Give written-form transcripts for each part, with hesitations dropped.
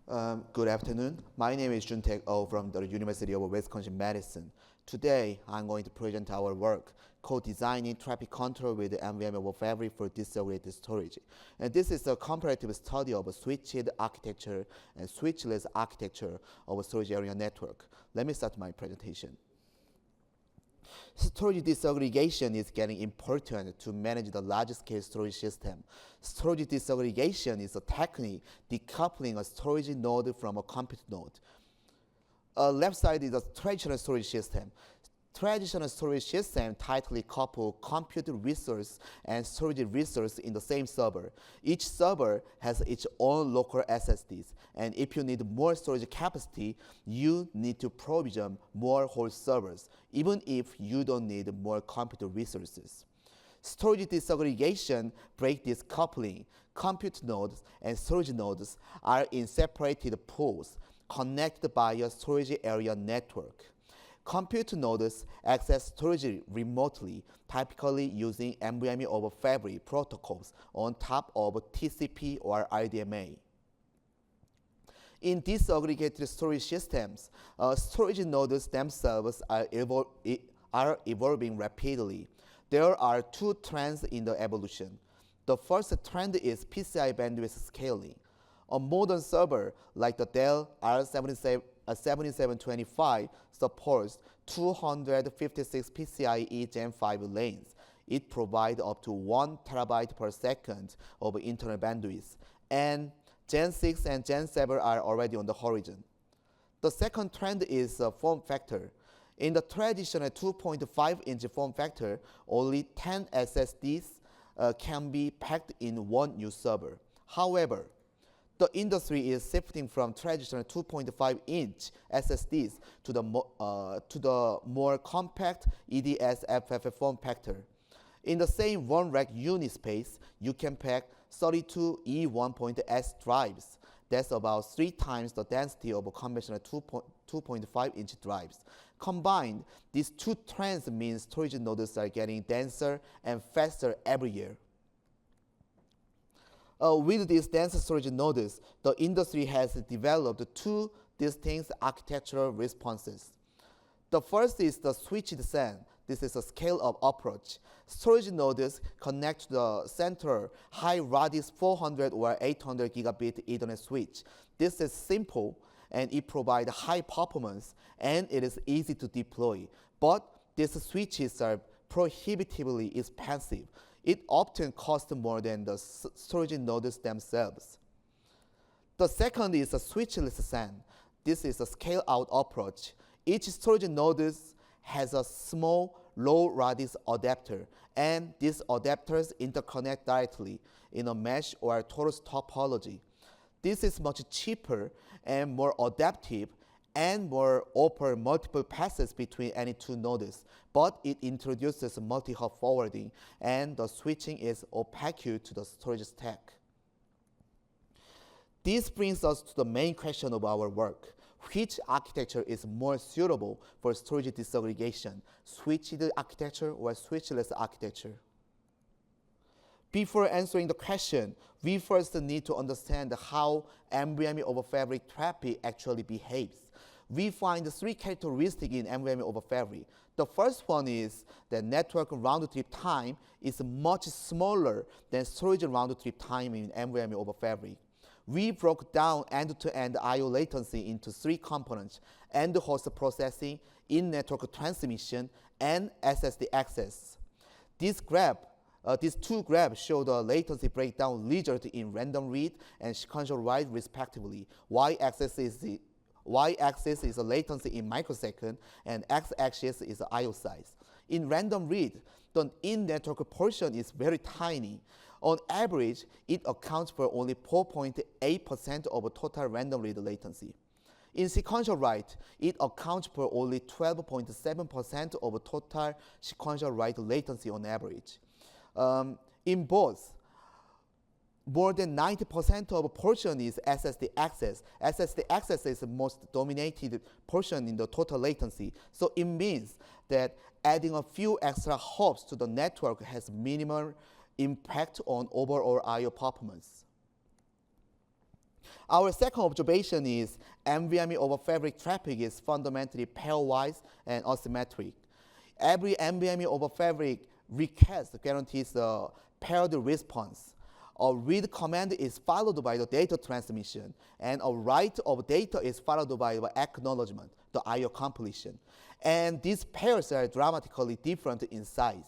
Good afternoon. My name is Joontaek from the University of Wisconsin-Madison. Today, I'm going to present our work called Designing Traffic Control with NVMe-oF Fabric for Disaggregated Storage. And this is a comparative study of a switched architecture and switchless architecture of a storage area network. Let me start my presentation. Storage disaggregation is getting important to manage the large-scale storage system. Storage disaggregation is a technique decoupling a storage node from a compute node. Left side is a traditional storage system. Traditional storage system tightly couple compute resource and storage resource in the same server. Each server has its own local SSDs, and if you need more storage capacity, you need to provision more host servers, even if you don't need more compute resources. Storage disaggregation breaks this coupling. Compute nodes and storage nodes are in separated pools connected by a storage area network. Compute nodes access storage remotely, typically using NVMe-oF Fabric protocols on top of TCP or RDMA. In disaggregated storage systems, storage nodes themselves are evolving rapidly. There are two trends in the evolution. The first trend is PCI bandwidth scaling. A modern server like the Dell R7725 supports 256 PCIe Gen 5 lanes. It provides up to 1 terabyte per second of internal bandwidth, and Gen 6 and Gen 7 are already on the horizon. The second trend is form factor. In the traditional 2.5-inch form factor, only 10 SSDs can be packed in one new server. However, the industry is shifting from traditional 2.5-inch SSDs to the more compact EDSFF form factor. In the same one rack unit space, you can pack 32 E1.S drives. That's about 3 times the density of a conventional 2.5-inch drives. Combined, these two trends mean storage nodes are getting denser and faster every year. With these dense storage nodes, the industry has developed two distinct architectural responses. The first is the switched SAN. This is a scale-up approach. Storage nodes connect to the central high-radius 400 or 800 gigabit Ethernet switch. This is simple, and it provides high performance, and it is easy to deploy. But these switches are prohibitively expensive. It often costs more than the storage nodes themselves. The second is a switchless SAN. This is a scale-out approach. Each storage node has a small, low-radius adapter, and these adapters interconnect directly in a mesh or torus topology. This is much cheaper and more adaptive and more offer multiple passes between any two nodes, but it introduces multi-hop forwarding, and the switching is opaque to the storage stack. This brings us to the main question of our work. Which architecture is more suitable for storage disaggregation, switched architecture or switchless architecture? Before answering the question, we first need to understand how NVMe-oF Fabric traffic actually behaves. We find 3 characteristics in NVMe-oF Fabric. The first one is that network round-trip time is much smaller than storage round-trip time in NVMe-oF Fabric. We broke down end-to-end I/O latency into 3 components: end-host processing, in-network transmission, and SSD access. These two graphs show the latency breakdown result in random read and sequential write respectively. Y-axis is the latency in microsecond, and x-axis is the I/O size. In random read, the in-network portion is very tiny. On average, it accounts for only 4.8% of total random read latency. In sequential write, it accounts for only 12.7% of total sequential write latency on average. In both, more than 90% of a portion is SSD access. SSD access is the most dominated portion in the total latency. So it means that adding a few extra hops to the network has minimal impact on overall I/O performance. Our second observation is NVMe over fabric traffic is fundamentally pairwise and asymmetric. Every NVMe over fabric request guarantees a paired response. A read command is followed by the data transmission, and a write of data is followed by the acknowledgement, the I/O completion. And these pairs are dramatically different in size.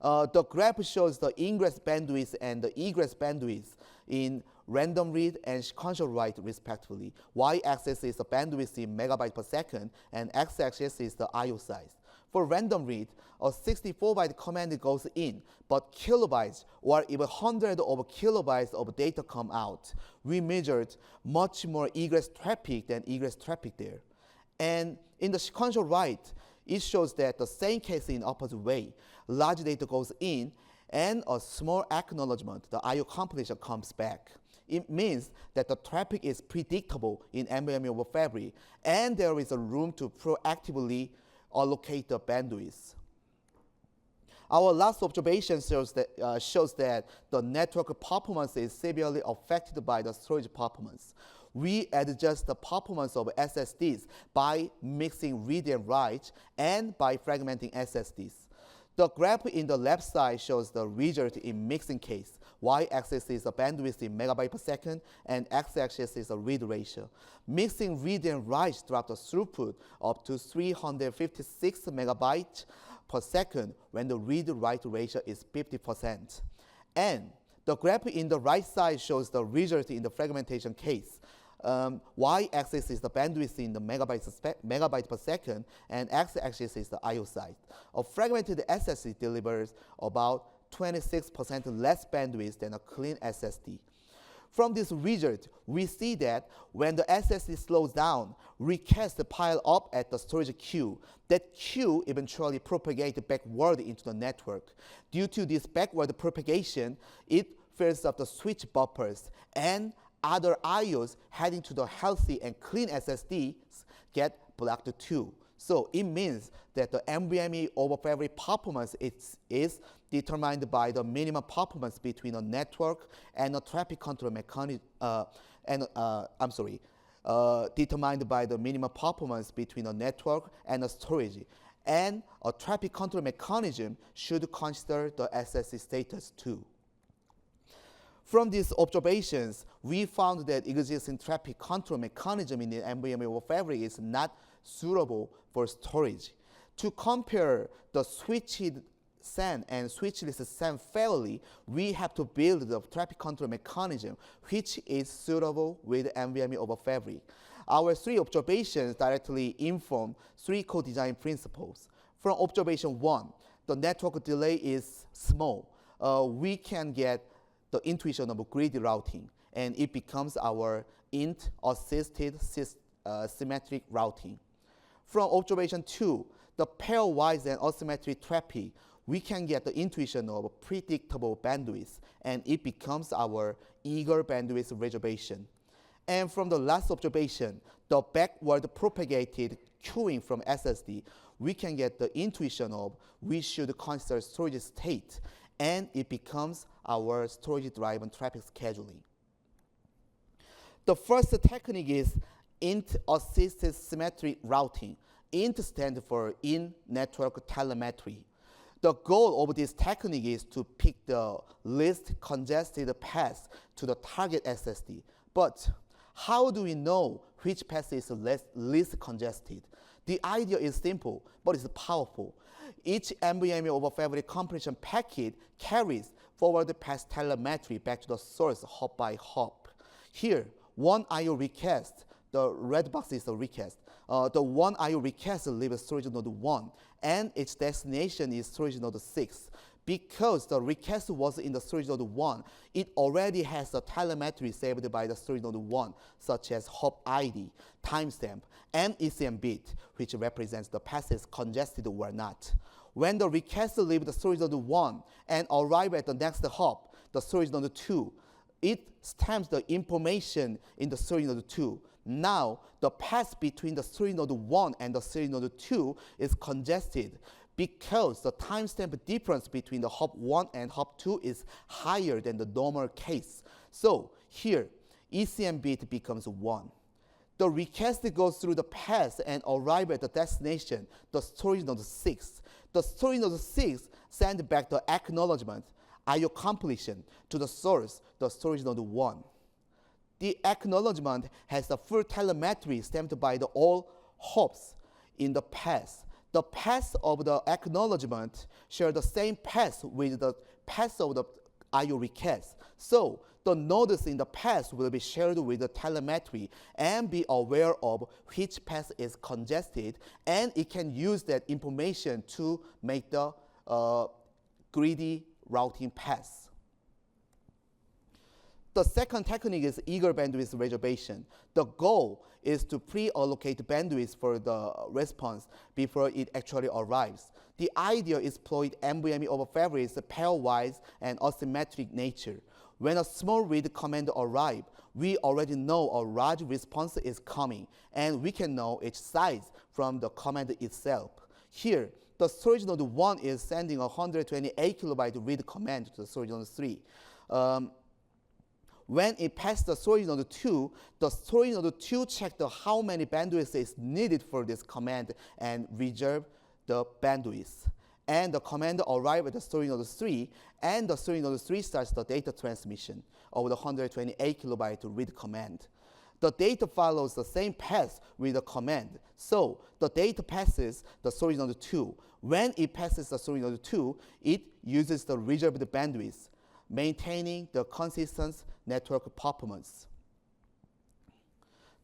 The graph shows the ingress bandwidth and the egress bandwidth in random read and sequential write respectively. Y-axis is the bandwidth in megabyte per second, and x-axis is the I/O size. For random read, a 64-byte command goes in, but kilobytes or even hundreds of kilobytes of data come out. We measured much more egress traffic than egress traffic there. And in the sequential write, it shows that the same case in opposite way. Large data goes in, and a small acknowledgement, the I/O completion, comes back. It means that the traffic is predictable in NVMe over fabric, and there is a room to proactively allocate the bandwidth. Our last observation shows that the network performance is severely affected by the storage performance. We adjust the performance of SSDs by mixing read and write and by fragmenting SSDs. The graph in the left side shows the result in mixing case. Y-axis is the bandwidth in megabyte per second, and x-axis is the read ratio. Mixing read and write dropped the throughput up to 356 megabytes per second when the read-write ratio is 50%. And the graph in the right side shows the result in the fragmentation case. Y-axis is the bandwidth in the megabyte per second, and x-axis is the I/O size. A fragmented SSD delivers about 26% less bandwidth than a clean SSD. From this result, we see that when the SSD slows down, requests pile up at the storage queue. That queue eventually propagates backward into the network. Due to this backward propagation, it fills up the switch buffers, and other IOs heading to the healthy and clean SSDs get blocked too. So it means that the NVMe over fabric performance is determined by the minimum performance between a network and a traffic control mechanism. Determined by the minimum performance between a network and a storage. And a traffic control mechanism should consider the SSD status too. From these observations, we found that existing traffic control mechanism in the NVMe over fabric is not suitable for storage. To compare the switched SAN and switchless SAN fairly, we have to build the traffic control mechanism which is suitable with NVMe over fabric. Our three observations directly inform three co-design principles. From observation 1, the network delay is small. We can get the intuition of greedy routing, and it becomes our int-assisted symmetric routing. From observation 2, the pairwise and asymmetric traffic, we can get the intuition of predictable bandwidth, and it becomes our eager bandwidth reservation. And from the last observation, the backward propagated queuing from SSD, we can get the intuition of we should consider storage state, and it becomes our storage-driven traffic scheduling. The first technique is int-assisted symmetric routing. int stands for in-network telemetry. The goal of this technique is to pick the least congested path to the target SSD. But how do we know which path is least congested? The idea is simple, but it's powerful. Each NVMe over fabric compression packet carries forward path telemetry back to the source hop by hop. Here, one I/O request, the red box is the request. The one I/O request leaves storage node 1, and its destination is storage node 6. Because the request was in the storage node 1, it already has the telemetry saved by the storage node 1, such as hop ID, timestamp, and ECM bit, which represents the path is congested or not. When the request leaves the storage node 1 and arrive at the next hop, the storage node 2, it stamps the information in the storage node 2. Now, the path between the storage node 1 and the storage node 2 is congested because the timestamp difference between the hop 1 and hop 2 is higher than the normal case. So here, ECM bit becomes 1. The request goes through the path and arrives at the destination, the storage node 6. The storage node 6 sends back the acknowledgement, IO completion, to the source, the storage node 1. The acknowledgement has the full telemetry stamped by the all hops in the path. The path of the acknowledgement share the same path with the path of the IO request. So the nodes in the path will be shared with the telemetry and be aware of which path is congested, and it can use that information to make the greedy routing path. The second technique is eager bandwidth reservation. The goal is to pre-allocate bandwidth for the response before it actually arrives. The idea is exploit NVMe over fabric's pairwise and asymmetric nature. When a small read command arrives, we already know a large response is coming, and we can know its size from the command itself. Here, the storage node 1 is sending a 128 kilobyte read command to the storage node 3. When it passes the storage node 2, the storage node 2 checks how many bandwidth is needed for this command and reserve the bandwidth. And the command arrives at the storage node 3, and the storage node 3 starts the data transmission of the 128 kilobyte read command. The data follows the same path with the command. So the data passes the storage node 2. When it passes the storage node 2, it uses the reserved bandwidth, maintaining the consistent network performance.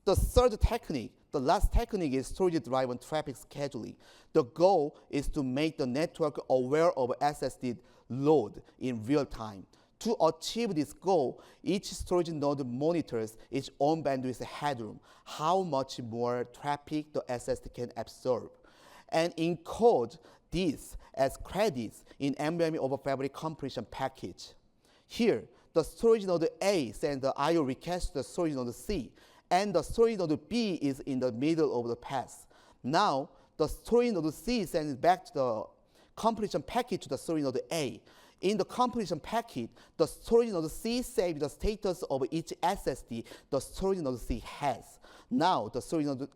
The third technique, the last technique, is storage-driven traffic scheduling. The goal is to make the network aware of SSD load in real time. To achieve this goal, each storage node monitors its own bandwidth headroom, how much more traffic the SSD can absorb, and encode this as credits in NVMe over Fabric compression package. Here, the storage node A sends the IO request to the storage node C, and the storage node B is in the middle of the path. Now, the storage node C sends back to the completion packet to the storage node A. In the completion packet, the storage node C saves the status of each SSD the storage node C has. Now, the storage node,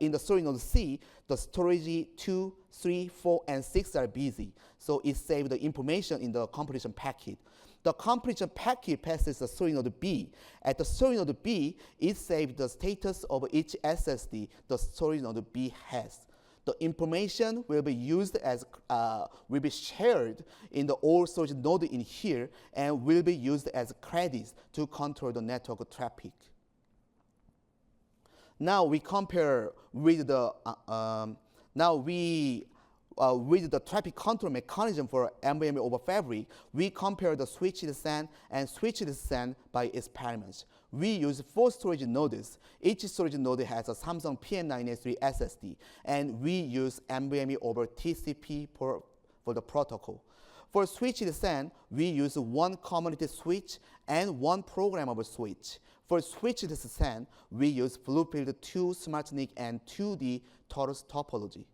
in the storage node C, the storage 2, 3, 4, and 6 are busy, so it saves the information in the completion packet. The completion packet passes the storage node B. At the storage node B, it saves the status of each SSD the storage node B has. The information will be used as will be shared in the all storage node in here, and will be used as credits to control the network traffic. Now we compare with the with the traffic control mechanism for NVMe over Fabric, we compare the switched SAN and switchless SAN by experiments. We use 4 storage nodes. Each storage node has a Samsung PM983 SSD, and we use NVMe over TCP for the protocol. For switched SAN, we use 1 community switch and 1 programmable switch. For switchless SAN, we use Bluefield 2 SmartNIC and 2D Taurus topology.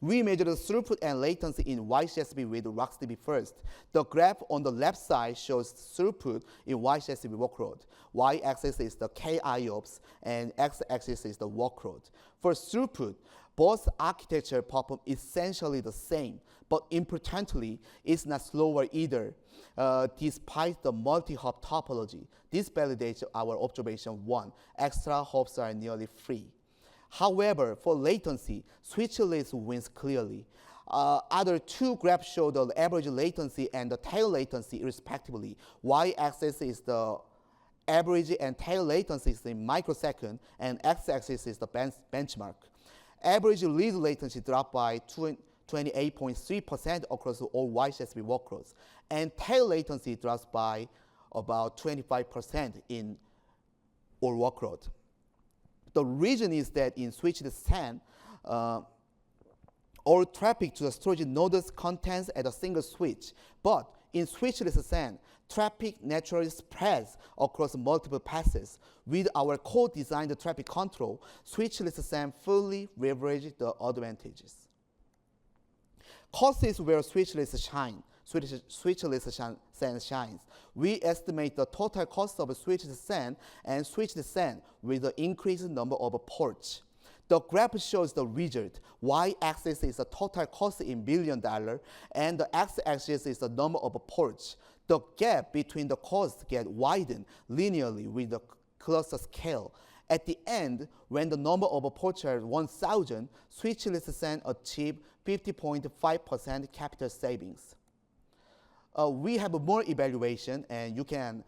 We measure the throughput and latency in YCSB with RocksDB first. The graph on the left side shows throughput in YCSB workload. Y-axis is the K-IOPS, and X-axis is the workload. For throughput, both architecture perform essentially the same, but importantly, it's not slower either, despite the multi-hop topology. This validates our observation 1. Extra hops are nearly free. However, for latency, switchless wins clearly. Other 2 graphs show the average latency and the tail latency respectively. Y-axis is the average and tail latencies in microsecond, and X-axis is the benchmark. Average read latency dropped by 28.3% across all YCSB workloads, and tail latency drops by about 25% in all workloads. The reason is that in switched SAN, all traffic to the storage nodes contents at a single switch. But in switchless SAN, traffic naturally spreads across multiple passes. With our co-designed traffic control, switchless SAN fully leverages the advantages. Costs is where switchless shine. switchless SAN shines. We estimate the total cost of switched SAN and switched SAN with the increased number of ports. The graph shows the result. Y-axis is the total cost in $1 billion, and the x-axis is the number of ports. The gap between the costs get widened linearly with the cluster scale. At the end, when the number of ports are 1,000, switchless SAN achieve 50.5% capital savings. We have more evaluation, and you can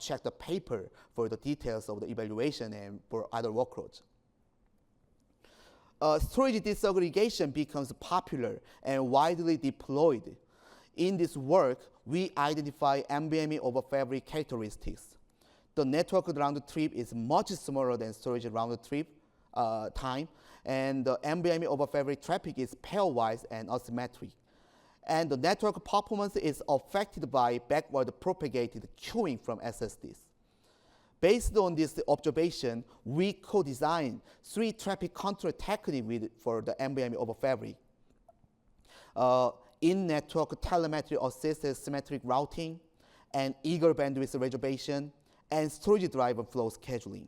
check the paper for the details of the evaluation and for other workloads. Storage disaggregation becomes popular and widely deployed. In this work, we identify NVMe over fabric characteristics. The network round trip is much smaller than storage round trip time, and the NVMe over fabric traffic is pairwise and asymmetric. And the network performance is affected by backward propagated queuing from SSDs. Based on this observation, we co-designed 3 traffic control techniques for the NVMe over fabric. In-network telemetry assisted symmetric routing, and eager bandwidth reservation, and storage driver flow scheduling.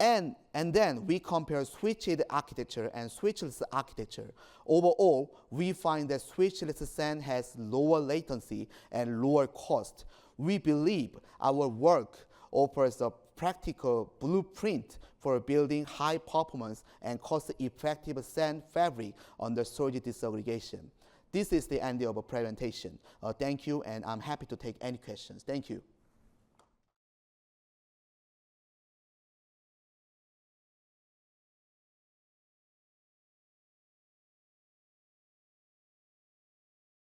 And then we compare switched architecture and switchless architecture. Overall, we find that switchless SAN has lower latency and lower cost. We believe our work offers a practical blueprint for building high performance and cost-effective SAN fabric under storage disaggregation. This is the end of the presentation. Thank you, and I'm happy to take any questions. Thank you.